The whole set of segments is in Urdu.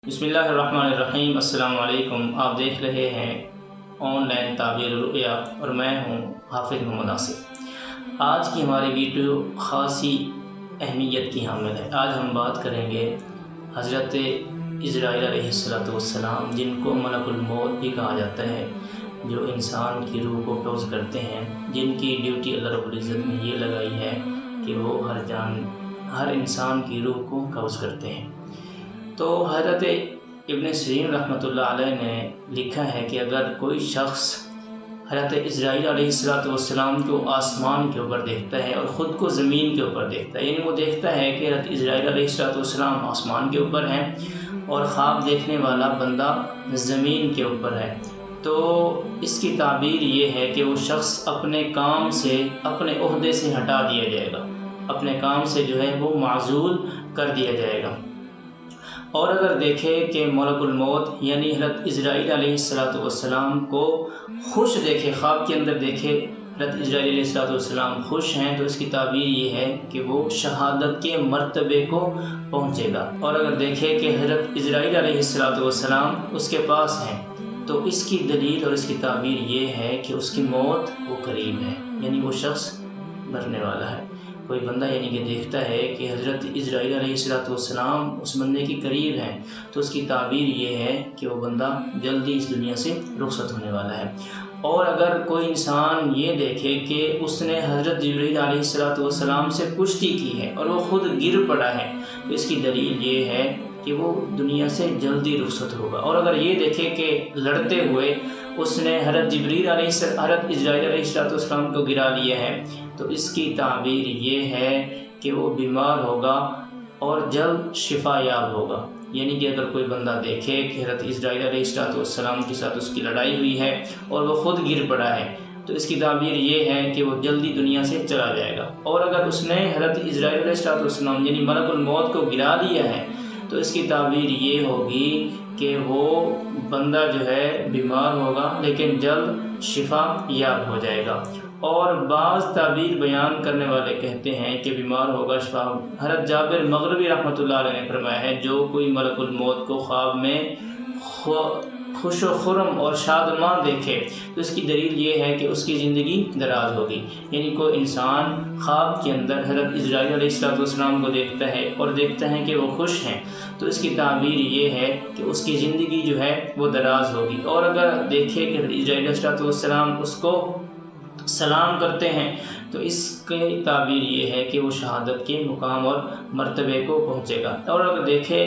بسم اللہ الرحمن الرحیم۔ السلام علیکم۔ آپ دیکھ رہے ہیں آن لائن تعبیر الرؤیا اور میں ہوں حافظ محمد آصف۔ آج کی ہماری ویڈیو خاصی اہمیت کی حامل ہے۔ آج ہم بات کریں گے حضرت عزرائیل علیہ السلام، جن کو ملک الموت بھی کہا جاتا ہے، جو انسان کی روح کو قبض کرتے ہیں، جن کی ڈیوٹی اللہ رب العزت نے یہ لگائی ہے کہ وہ ہر انسان کی روح کو قبض کرتے ہیں۔ تو حضرت ابن سیرین رحمۃ اللہ علیہ نے لکھا ہے کہ اگر کوئی شخص حضرت عزرائیل علیہ السلام کو آسمان کے اوپر دیکھتا ہے اور خود کو زمین کے اوپر دیکھتا ہے، یعنی وہ دیکھتا ہے کہ حضرت عزرائیل علیہ السلام آسمان کے اوپر ہیں اور خواب دیکھنے والا بندہ زمین کے اوپر ہے، تو اس کی تعبیر یہ ہے کہ وہ شخص اپنے کام سے، اپنے عہدے سے ہٹا دیا جائے گا، اپنے کام سے جو ہے وہ معزول کر دیا جائے گا۔ اور اگر دیکھے کہ ملک الموت یعنی حضرت عزرائیل علیہ السلام کو خوش دیکھے، خواب کے اندر دیکھے حضرت عزرائیل علیہ السلام خوش ہیں، تو اس کی تعبیر یہ ہے کہ وہ شہادت کے مرتبے کو پہنچے گا۔ اور اگر دیکھے کہ حضرت عزرائیل علیہ السلام اس کے پاس ہیں، تو اس کی دلیل اور اس کی تعبیر یہ ہے کہ اس کی موت وہ قریب ہے، یعنی وہ شخص مرنے والا ہے۔ کوئی بندہ یعنی کہ دیکھتا ہے کہ حضرت عزرائیل علیہ السلام اس بندے کے قریب ہیں، تو اس کی تعبیر یہ ہے کہ وہ بندہ جلدی اس دنیا سے رخصت ہونے والا ہے۔ اور اگر کوئی انسان یہ دیکھے کہ اس نے حضرت جبرائیل علیہ السلام سے پشتی کی ہے اور وہ خود گر پڑا ہے، تو اس کی دلیل یہ ہے کہ وہ دنیا سے جلدی رخصت ہوگا۔ اور اگر یہ دیکھے کہ لڑتے ہوئے اس نے حضرت عزرائیل علیہ السلام کو گرا لیا ہے، تو اس کی تعبیر یہ ہے کہ وہ بیمار ہوگا اور جلد شفا یاب ہوگا۔ یعنی کہ اگر کوئی بندہ دیکھے کہ حضرت عزرائیل علیہ السلام کے ساتھ اس کی لڑائی ہوئی ہے اور وہ خود گر پڑا ہے، تو اس کی تعبیر یہ ہے کہ وہ جلدی دنیا سے چلا جائے گا۔ اور اگر اس نے حضرت عزرائیل علیہ السلام یعنی ملک الموت کو گرا دیا ہے، تو اس کی تعبیر یہ ہوگی کہ وہ بندہ جو ہے بیمار ہوگا لیکن جلد شفا یاب ہو جائے گا۔ اور بعض تعبیر بیان کرنے والے کہتے ہیں کہ بیمار ہوگا، شفا۔ حضرت جابر مغربی رحمۃ اللہ علیہ نے فرمایا ہے، جو کوئی ملک الموت کو خواب میں خوش و خرم اور شادمان دیکھے، تو اس کی دلیل یہ ہے کہ اس کی زندگی دراز ہوگی۔ یعنی کوئی انسان خواب کے اندر حضرت عزرائیل علیہ السلام کو دیکھتا ہے اور دیکھتا ہے کہ وہ خوش ہیں، تو اس کی تعبیر یہ ہے کہ اس کی زندگی جو ہے وہ دراز ہوگی۔ اور اگر دیکھے کہ حضرت عزرائیل علیہ السلام اس کو سلام کرتے ہیں، تو اس کی تعبیر یہ ہے کہ وہ شہادت کے مقام اور مرتبے کو پہنچے گا۔ اور اگر دیکھے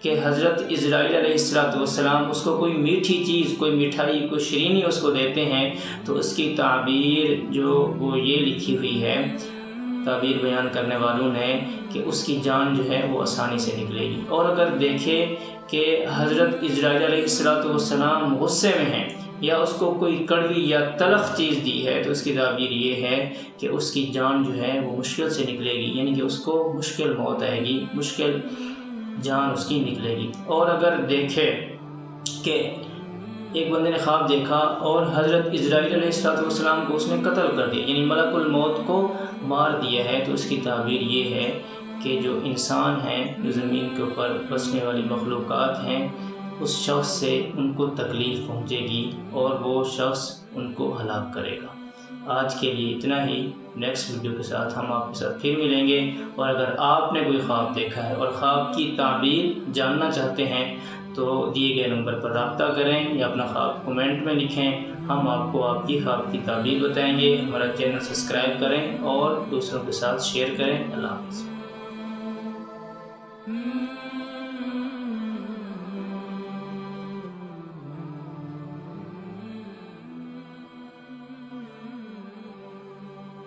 کہ حضرت عزرائیل علیہ السلام اس کو کوئی میٹھی چیز، کوئی مٹھائی، کوئی شیرینی اس کو دیتے ہیں، تو اس کی تعبیر جو وہ یہ لکھی ہوئی ہے تعبیر بیان کرنے والوں نے کہ اس کی جان جو ہے وہ آسانی سے نکلے گی۔ اور اگر دیکھے کہ حضرت عزرائیل علیہ السلام غصے میں ہیں یا اس کو کوئی کڑوی یا تلخ چیز دی ہے، تو اس کی تعبیر یہ ہے کہ اس کی جان جو ہے وہ مشکل سے نکلے گی، یعنی کہ اس کو مشکل موت آئے گی، مشکل جان اس کی نکلے گی۔ اور اگر دیکھے کہ ایک بندے نے خواب دیکھا اور حضرت عزرائیل علیہ السلام کو اس نے قتل کر دیا، یعنی ملک الموت کو مار دیا ہے، تو اس کی تعبیر یہ ہے کہ جو انسان ہیں، جو زمین کے اوپر بسنے والی مخلوقات ہیں، اس شخص سے ان کو تکلیف پہنچے گی اور وہ شخص ان کو ہلاک کرے گا۔ آج کے لیے اتنا ہی۔ نیکسٹ ویڈیو کے ساتھ ہم آپ کے ساتھ پھر ملیں گے۔ اور اگر آپ نے کوئی خواب دیکھا ہے اور خواب کی تعبیر جاننا چاہتے ہیں، تو دیے گئے نمبر پر رابطہ کریں یا اپنا خواب کمنٹ میں لکھیں، ہم آپ کو آپ کی خواب کی تعبیر بتائیں گے۔ ہمارا چینل سبسکرائب کریں اور دوسروں کے ساتھ شیئر کریں۔ اللہ حافظ۔